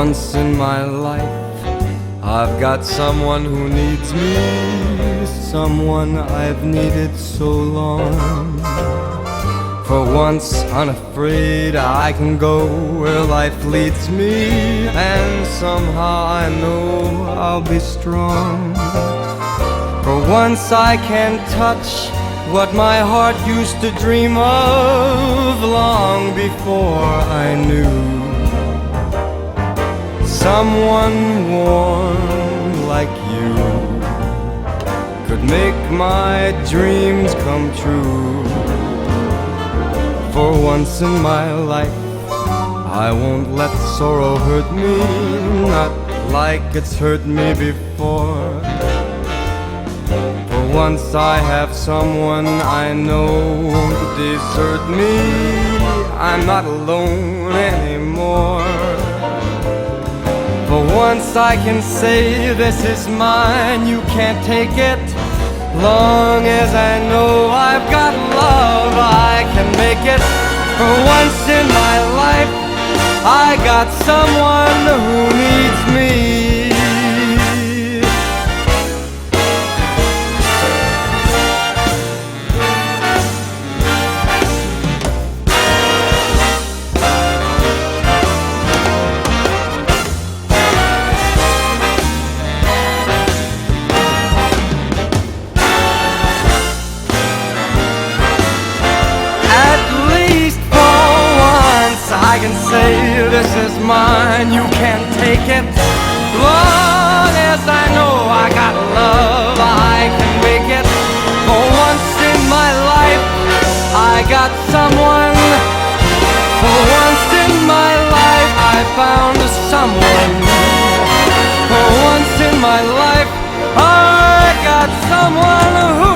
once in my life, I've got someone who needs me, someone I've needed so long. For once unafraid, I can go where life leads me, and somehow I know I'll be strong. For once I can touch what my heart used to dream of long before I knew. Someone warm like you could make my dreams come true. For once in my life, I won't let sorrow hurt me, not like it's hurt me before. For once I have someone I know won't desert me, I'm not alone anymore. For once I can say this is mine, you can't take it. Long as I know I've got love, I can make it. For once in my life, I got someone who needs me. I can say this is mine, you can't take it. Long as I know I got love, I can make it. For once in my life, I got someone. For once in my life, I found someone. For once in my life, I got someone who